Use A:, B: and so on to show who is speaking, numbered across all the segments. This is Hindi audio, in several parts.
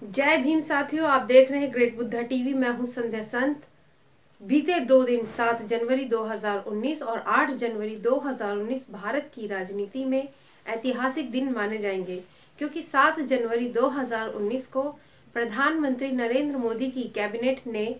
A: जय भीम साथियों, आप देख रहे हैं ग्रेट बुद्धा टीवी। मैं हूं संध्या संत। बीते 2 दिन 7 जनवरी 2019 और 8 जनवरी 2019 भारत की राजनीति में ऐतिहासिक दिन माने जाएंगे, क्योंकि 7 जनवरी 2019 को प्रधानमंत्री नरेंद्र मोदी की कैबिनेट ने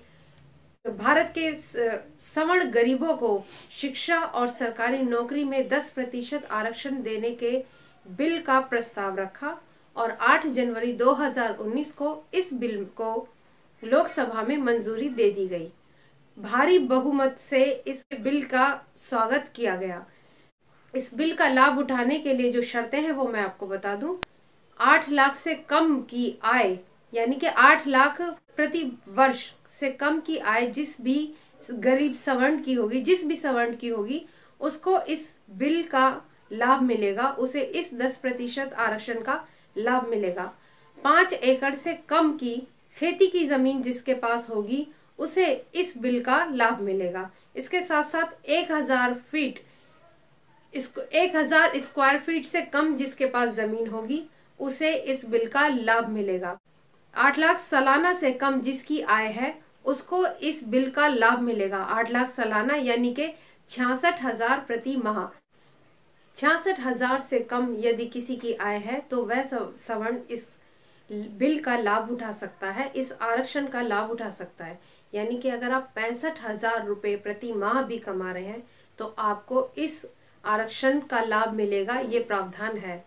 A: भारत के सवर्ण गरीबों को शिक्षा और सरकारी नौकरी में 10% आरक्षण देने के बिल का प्रस्ताव रखा और 8 जनवरी 2019 को इस बिल को लोकसभा में मंजूरी दे दी गई। भारी बहुमत से इस बिल का स्वागत किया गया। इस बिल का लाभ उठाने के लिए जो शर्तें हैं वो मैं आपको बता दूं। 8 लाख से कम की आय, यानी कि 8 लाख प्रति वर्ष से कम की आय जिस भी गरीब सवर्ण की होगी, जिस भी सवर्ण की होगी, उसको इस बिल का लाभ मिलेगा, उसे इस 10% आरक्षण का लाभ मिलेगा। 5 एकड़ से कम की खेती की जमीन जिसके पास होगी उसे इस बिल का लाभ मिलेगा। इसके साथ साथ 1000 स्क्वायर फीट से कम जिसके पास जमीन होगी उसे इस बिल का लाभ मिलेगा। 8 लाख सालाना से कम जिसकी आय है उसको इस बिल का लाभ मिलेगा। 8 लाख सालाना यानी कि 66,000 प्रति माह। 66,000 से कम यदि किसी की आय है तो वह सवर्ण इस बिल का लाभ उठा सकता है, इस आरक्षण का लाभ उठा सकता है। यानी कि अगर आप 65,000 रुपये प्रति माह भी कमा रहे हैं तो आपको इस आरक्षण का लाभ मिलेगा, ये प्रावधान है।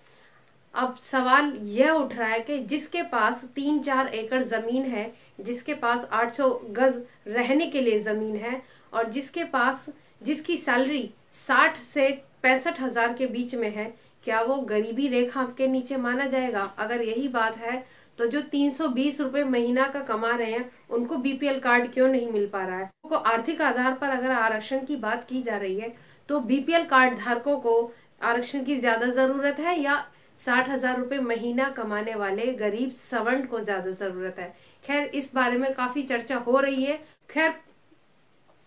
A: अब सवाल यह उठ रहा है कि जिसके पास 3-4 एकड़ जमीन है, जिसके पास 800 गज रहने के लिए जमीन है और जिसकी सैलरी 60 से 65,000 के बीच में है, क्या वो गरीबी रेखा के नीचे माना जाएगा? अगर यही बात है तो जो 320 रुपये महीना का कमा रहे हैं उनको बीपीएल कार्ड क्यों नहीं मिल पा रहा है? उनको आर्थिक आधार पर अगर आरक्षण की बात की जा रही है तो बीपीएल कार्ड धारकों को आरक्षण की ज्यादा जरूरत है या 60,000 रुपये महीना कमाने वाले गरीब सवर्ण को ज्यादा जरूरत है? खैर, इस बारे में काफी चर्चा हो रही है। खैर,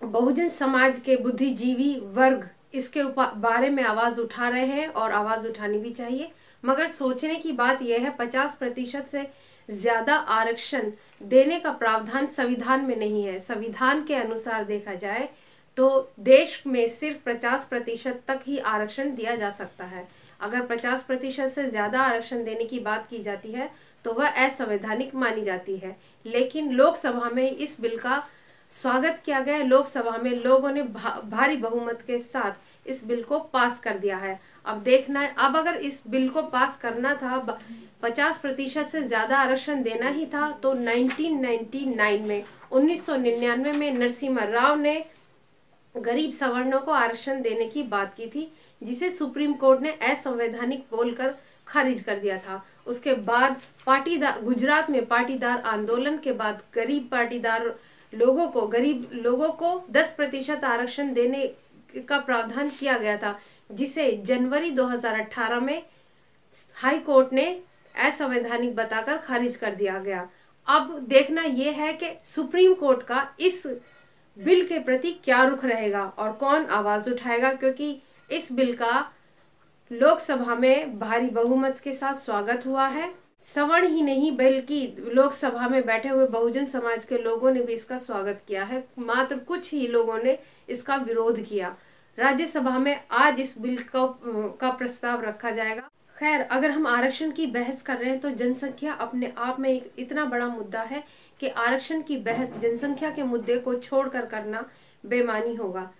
A: बहुजन समाज के बुद्धिजीवी वर्ग इसके बारे में आवाज उठा रहे हैं और आवाज उठानी भी चाहिए, मगर सोचने की बात यह है 50% से ज्यादा आरक्षण देने का प्रावधान संविधान में नहीं है। संविधान के अनुसार देखा जाए तो देश में सिर्फ 50% तक ही आरक्षण दिया जा सकता है। अगर 50% से ज्यादा आरक्षण देने की बात की जाती है तो वह असंवैधानिक मानी जाती है। लेकिन लोकसभा में इस बिल का स्वागत किया गया। लोकसभा में लोगों ने भारी बहुमत के साथ इस बिल को पास कर दिया है। अब देखना है, अब अगर इस बिल को पास करना था, 50% से ज्यादा आरक्षण देना ही था, तो 1999 में नरसिम्हा राव ने गरीब सवर्णों को आरक्षण देने की बात की थी, जिसे सुप्रीम कोर्ट ने असंवैधानिक बोलकर खारिज कर दिया था। उसके बाद गुजरात में पाटीदार आंदोलन के बाद गरीब लोगों को 10% आरक्षण देने का प्रावधान किया गया था, जिसे जनवरी 2018 में हाई कोर्ट ने असंवैधानिक बताकर खारिज कर दिया गया। अब देखना यह है कि सुप्रीम कोर्ट का इस बिल के प्रति क्या रुख रहेगा और कौन आवाज उठाएगा, क्योंकि इस बिल का लोकसभा में भारी बहुमत के साथ स्वागत हुआ है। सवर्ण ही नहीं बल्कि लोकसभा में बैठे हुए बहुजन समाज के लोगों ने भी इसका स्वागत किया है। मात्र कुछ ही लोगों ने इसका विरोध किया। राज्यसभा में आज इस बिल का प्रस्ताव रखा जाएगा। खैर, अगर हम आरक्षण की बहस कर रहे हैं तो जनसंख्या अपने आप में एक इतना बड़ा मुद्दा है कि आरक्षण की बहस जनसंख्या के मुद्दे को छोड़कर करना बेमानी होगा।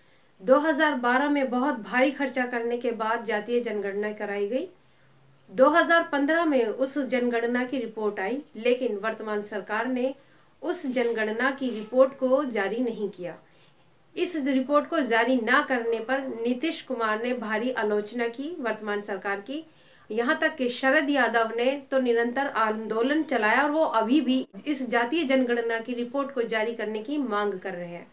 A: 2012 में बहुत भारी खर्चा करने के बाद जातीय जनगणना कराई गई। 2015 में उस जनगणना की रिपोर्ट आई, लेकिन वर्तमान सरकार ने उस जनगणना की रिपोर्ट को जारी नहीं किया। इस रिपोर्ट को जारी ना करने पर नीतीश कुमार ने भारी आलोचना की वर्तमान सरकार की। यहाँ तक कि शरद यादव ने तो निरंतर आंदोलन चलाया और वो अभी भी इस जातीय जनगणना की रिपोर्ट को जारी करने की मांग कर रहे हैं।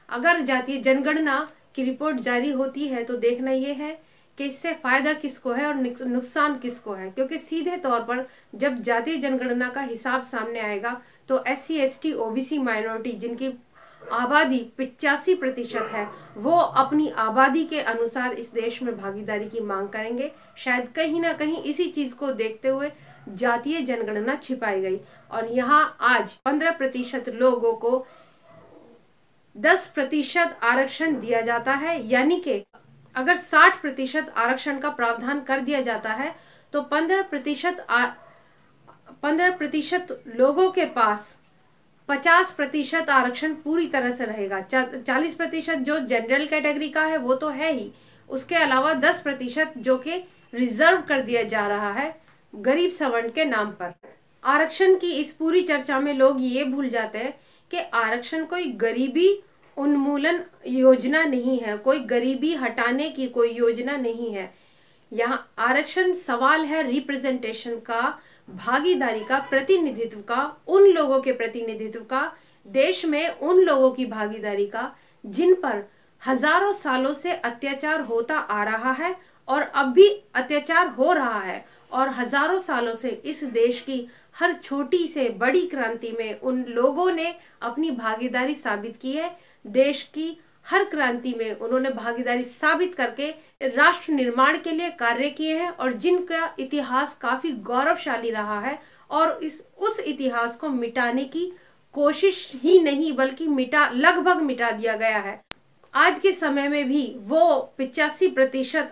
A: अगर जातीय जनगणना की रिपोर्ट जारी होती है तो देखना यह है कि इससे फायदा किसको है और नुकसान किसको है, क्योंकि सीधे तौर पर जब जातीय जनगणना का हिसाब सामने आएगा तो SC ST OBC माइनॉरिटी जिनकी आबादी 85% है, वो अपनी आबादी के अनुसार इस देश में भागीदारी की मांग करेंगे। शायद कहीं ना कहीं इसी चीज को देखते हुए जातीय जनगणना छिपाई गई और यहाँ आज 15% लोगों को 10% आरक्षण दिया जाता है। यानी कि अगर 60% आरक्षण का प्रावधान कर दिया जाता है तो 15% लोगों के पास 50% आरक्षण पूरी तरह से रहेगा। 40% जो जनरल कैटेगरी का है वो तो है ही, उसके अलावा 10% जो कि रिजर्व कर दिया जा रहा है गरीब सवर्ण के नाम पर। आरक्षण की इस पूरी चर्चा में लोग ये भूल जाते हैं कि आरक्षण कोई गरीबी उन्मूलन योजना नहीं है, कोई गरीबी हटाने की कोई योजना नहीं है। यहाँ आरक्षण सवाल है रिप्रेजेंटेशन का, भागीदारी का, प्रतिनिधित्व का, उन लोगों के प्रतिनिधित्व का, देश में उन लोगों की भागीदारी का जिन पर हजारों सालों से अत्याचार होता आ रहा है और अब भी अत्याचार हो रहा है। और हजारों सालों से इस देश की हर छोटी से बड़ी क्रांति में उन लोगों ने अपनी भागीदारी साबित की है। देश की हर क्रांति में उन्होंने भागीदारी साबित करके राष्ट्र निर्माण के लिए कार्य किए हैं और जिनका इतिहास काफी गौरवशाली रहा है और उस इतिहास को मिटाने की कोशिश ही नहीं बल्कि लगभग मिटा दिया गया है। आज के समय में भी वो 85%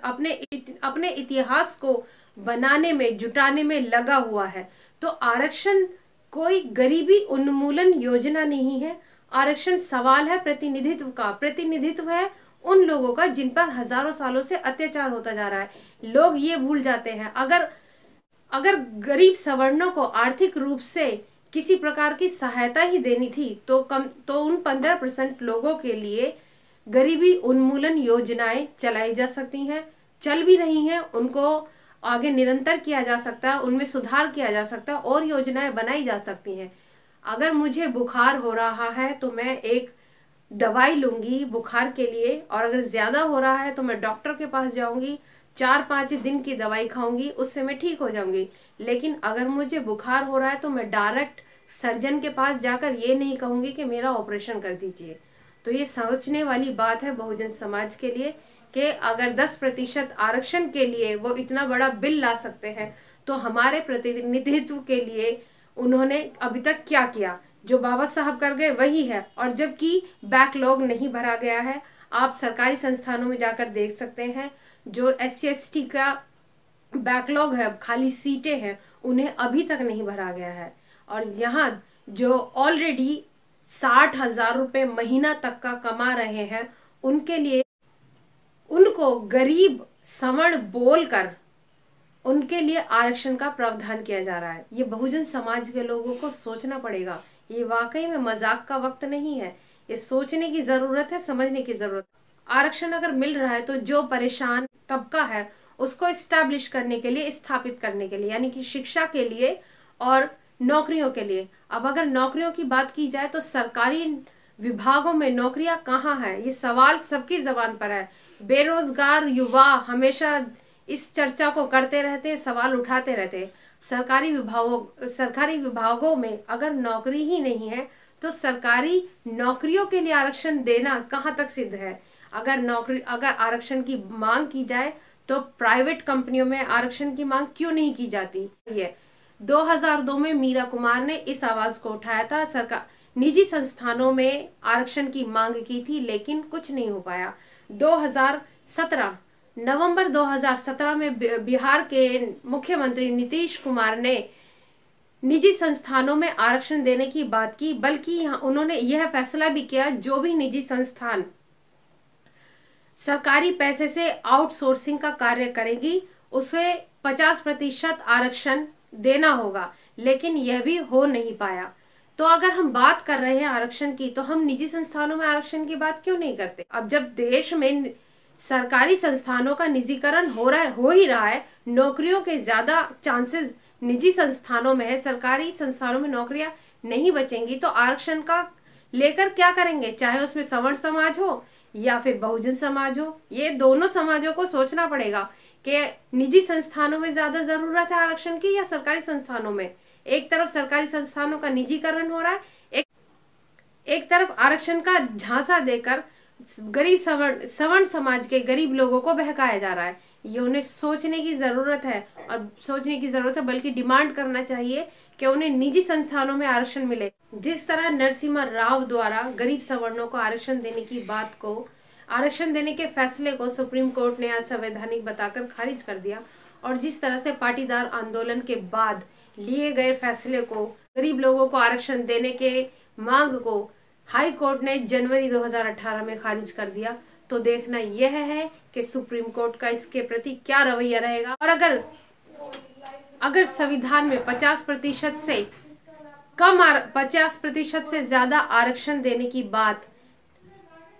A: अपने इतिहास को बनाने में, जुटाने में लगा हुआ है। तो आरक्षण कोई गरीबी उन्मूलन योजना नहीं है। आरक्षण सवाल है प्रतिनिधित्व का। प्रतिनिधित्व है उन लोगों का जिन पर हजारों सालों से अत्याचार होता जा रहा है। लोग ये भूल जाते हैं, अगर गरीब सवर्णों को आर्थिक रूप से किसी प्रकार की सहायता ही देनी थी तो उन 15% लोगों के लिए गरीबी उन्मूलन योजनाएं चलाई जा सकती हैं, चल भी रही हैं। उनको आगे निरंतर किया जा सकता है, उनमें सुधार किया जा सकता है और योजनाएं बनाई जा सकती हैं। अगर मुझे बुखार हो रहा है तो मैं एक दवाई लूंगी बुखार के लिए, और अगर ज्यादा हो रहा है तो मैं डॉक्टर के पास जाऊंगी, 4-5 दिन की दवाई खाऊंगी, उससे मैं ठीक हो जाऊंगी। लेकिन अगर मुझे बुखार हो रहा है तो मैं डायरेक्ट सर्जन के पास जाकर ये नहीं कहूंगी कि मेरा ऑपरेशन कर दीजिए। तो ये सोचने वाली बात है बहुजन समाज के लिए कि अगर 10% आरक्षण के लिए वो इतना बड़ा बिल ला सकते हैं तो हमारे प्रतिनिधित्व के लिए उन्होंने अभी तक क्या किया? जो बाबा साहब कर गए वही है, और जबकि बैकलॉग नहीं भरा गया है। आप सरकारी संस्थानों में जाकर देख सकते हैं, जो SC/ST का बैकलॉग है, खाली सीटें हैं, उन्हें अभी तक नहीं भरा गया है। और यहाँ जो ऑलरेडी 60,000 रुपये महीना तक का कमा रहे हैं उनके लिए उनको गरीब सवर्ण बोलकर उनके लिए आरक्षण का प्रावधान किया जा रहा है। ये बहुजन समाज के लोगों को सोचना पड़ेगा। ये वाकई में मजाक का वक्त नहीं है, ये सोचने की जरूरत है, समझने की जरूरत। आरक्षण अगर मिल रहा है तो जो परेशान तबका है उसको इस्टेब्लिश करने के लिए, स्थापित करने के लिए, यानी कि शिक्षा के लिए और नौकरियों के लिए। अब अगर नौकरियों की बात की जाए तो सरकारी विभागों में नौकरियां कहाँ है, ये सवाल सबकी जबान पर है। बेरोजगार युवा हमेशा इस चर्चा को करते रहते हैं, सवाल उठाते रहते हैं। सरकारी विभागों में अगर नौकरी ही नहीं है तो सरकारी नौकरियों के लिए आरक्षण देना कहाँ तक सिद्ध है? अगर आरक्षण की मांग की जाए तो प्राइवेट कंपनियों में आरक्षण की मांग क्यों नहीं की जाती है? 2002 में मीरा कुमार ने इस आवाज को उठाया था, निजी संस्थानों में आरक्षण की मांग की थी, लेकिन कुछ नहीं हो पाया। 2017 नवंबर 2017 में बिहार के मुख्यमंत्री नीतीश कुमार ने निजी संस्थानों में आरक्षण देने की बात की, बल्कि उन्होंने यह फैसला भी किया जो भी निजी संस्थान सरकारी पैसे से आउटसोर्सिंग का कार्य करेगी उसे 50% आरक्षण देना होगा, लेकिन यह भी हो नहीं पाया। तो अगर हम बात कर रहे हैं आरक्षण की तो हम निजी संस्थानों में आरक्षण की बात क्यों नहीं करते? अब जब देश में सरकारी संस्थानों का निजीकरण हो ही रहा है, नौकरियों के ज्यादा चांसेस निजी संस्थानों में है, सरकारी संस्थानों में नौकरियां नहीं बचेंगी, तो आरक्षण का लेकर क्या करेंगे? चाहे उसमें सवर्ण समाज हो या फिर बहुजन समाज हो, ये दोनों समाजों को सोचना पड़ेगा कि निजी संस्थानों में ज्यादा जरूरत है आरक्षण की या सरकारी संस्थानों में। एक तरफ सरकारी संस्थानों का निजीकरण हो रहा है, एक तरफ आरक्षण का झांसा देकर गरीब सवर्ण समाज के गरीब लोगों को बहकाया जा रहा है। ये उन्हें सोचने की जरूरत है, और सोचने की जरूरत है बल्कि डिमांड करना चाहिए कि उन्हें निजी संस्थानों में आरक्षण मिले। जिस तरह नरसिम्हा राव द्वारा गरीब सवर्णों को आरक्षण देने की बात को, आरक्षण देने के फैसले को सुप्रीम कोर्ट ने असंवैधानिक बताकर खारिज कर दिया, और जिस तरह से पाटीदार आंदोलन के बाद लिए गए फैसले को, गरीब लोगों को आरक्षण देने के मांग को हाई कोर्ट ने जनवरी 2018 में खारिज कर दिया, तो देखना यह है कि सुप्रीम कोर्ट का इसके प्रति क्या रवैया रहेगा। और अगर संविधान में 50% से कम 50% से ज्यादा आरक्षण देने की बात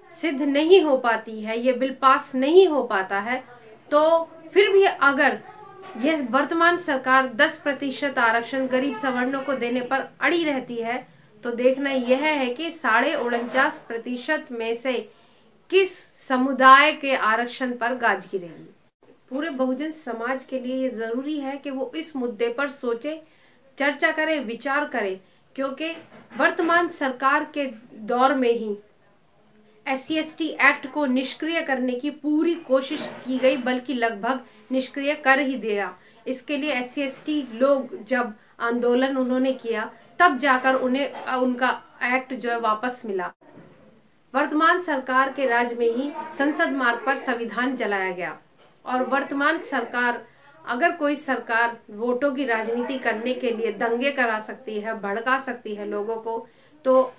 A: सिद्ध नहीं हो पाती है, ये बिल पास नहीं हो पाता है, तो फिर भी अगर यह वर्तमान सरकार 10% आरक्षण गरीब सवर्णों को देने पर अड़ी रहती है, तो देखना यह है कि 49.5% में से किस समुदाय के आरक्षण पर गाज गिरेगी। पूरे बहुजन समाज के लिए ये जरूरी है कि वो इस मुद्दे पर सोचे, चर्चा करे, विचार करे, क्योंकि वर्तमान सरकार के दौर में ही SC/ST एक्ट को निष्क्रिय करने की पूरी कोशिश की गई, बल्कि लगभग निष्क्रिय कर ही दिया। इसके लिए SC/ST लोग जब आंदोलन उन्होंने किया, तब जाकर उन्हें उनका एक्ट जो है वापस मिला। वर्तमान सरकार के राज में ही संसद मार्ग पर संविधान जलाया गया, और वर्तमान सरकार, अगर कोई सरकार वोटों की राजनीति करने के लिए दंगे करा सकती है, भड़का सकती है लोगों को, तो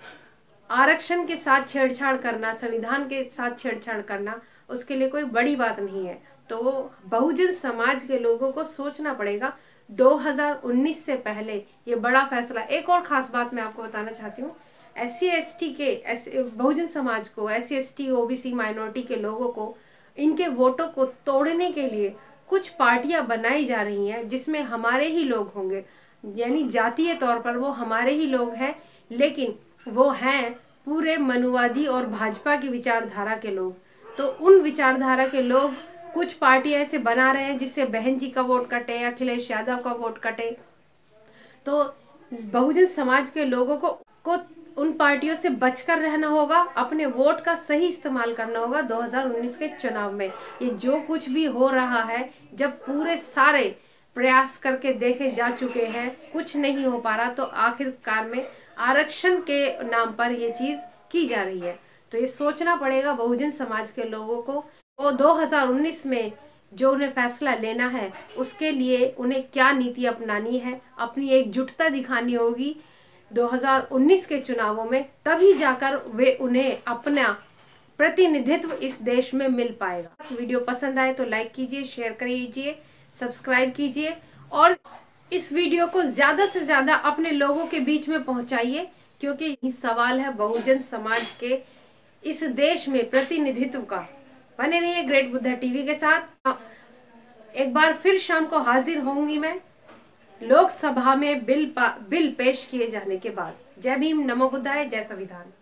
A: आरक्षण के साथ छेड़छाड़ करना, संविधान के साथ छेड़छाड़ करना उसके लिए कोई बड़ी बात नहीं है। तो बहुजन समाज के लोगों को सोचना पड़ेगा 2019 से पहले ये बड़ा फैसला। एक और खास बात मैं आपको बताना चाहती हूँ, SC/ST के बहुजन समाज को, SC/ST OBC माइनॉरिटी के लोगों को, इनके वोटों को तोड़ने के लिए कुछ पार्टियां बनाई जा रही हैं, जिसमें हमारे ही लोग होंगे, यानी जातीय तौर पर वो हमारे ही लोग हैं, लेकिन वो हैं पूरे मनुवादी और भाजपा की विचारधारा के लोग। तो उन विचारधारा के लोग कुछ पार्टी ऐसे बना रहे हैं जिससे बहन जी का वोट कटे, अखिलेश यादव का वोट कटे। तो बहुजन समाज के लोगों को उन पार्टियों से बचकर रहना होगा, अपने वोट का सही इस्तेमाल करना होगा 2019 के चुनाव में। ये जो कुछ भी हो रहा है, जब पूरे सारे प्रयास करके देखे जा चुके हैं, कुछ नहीं हो पा रहा, तो आखिरकार में आरक्षण के नाम पर ये चीज की जा रही है। तो ये सोचना पड़ेगा बहुजन समाज के लोगों को, वो 2019 में जो उन्हें फैसला लेना है उसके लिए उन्हें क्या नीति अपनानी है, अपनी एकजुटता दिखानी होगी 2019 के चुनावों में, तभी जाकर वे उन्हें अपना प्रतिनिधित्व इस देश में मिल पाएगा। वीडियो पसंद आए तो लाइक कीजिए, शेयर करिए, सब्सक्राइब कीजिए, और इस वीडियो को ज्यादा से ज्यादा अपने लोगों के बीच में पहुंचाइए, क्योंकि यही सवाल है बहुजन समाज के इस देश में प्रतिनिधित्व का। बने रहिए ग्रेट बुद्धा टीवी के साथ। एक बार फिर शाम को हाजिर होंगी मैं लोकसभा में बिल पेश किए जाने के बाद। जय भीम, नमो बुद्धाय, जय संविधान।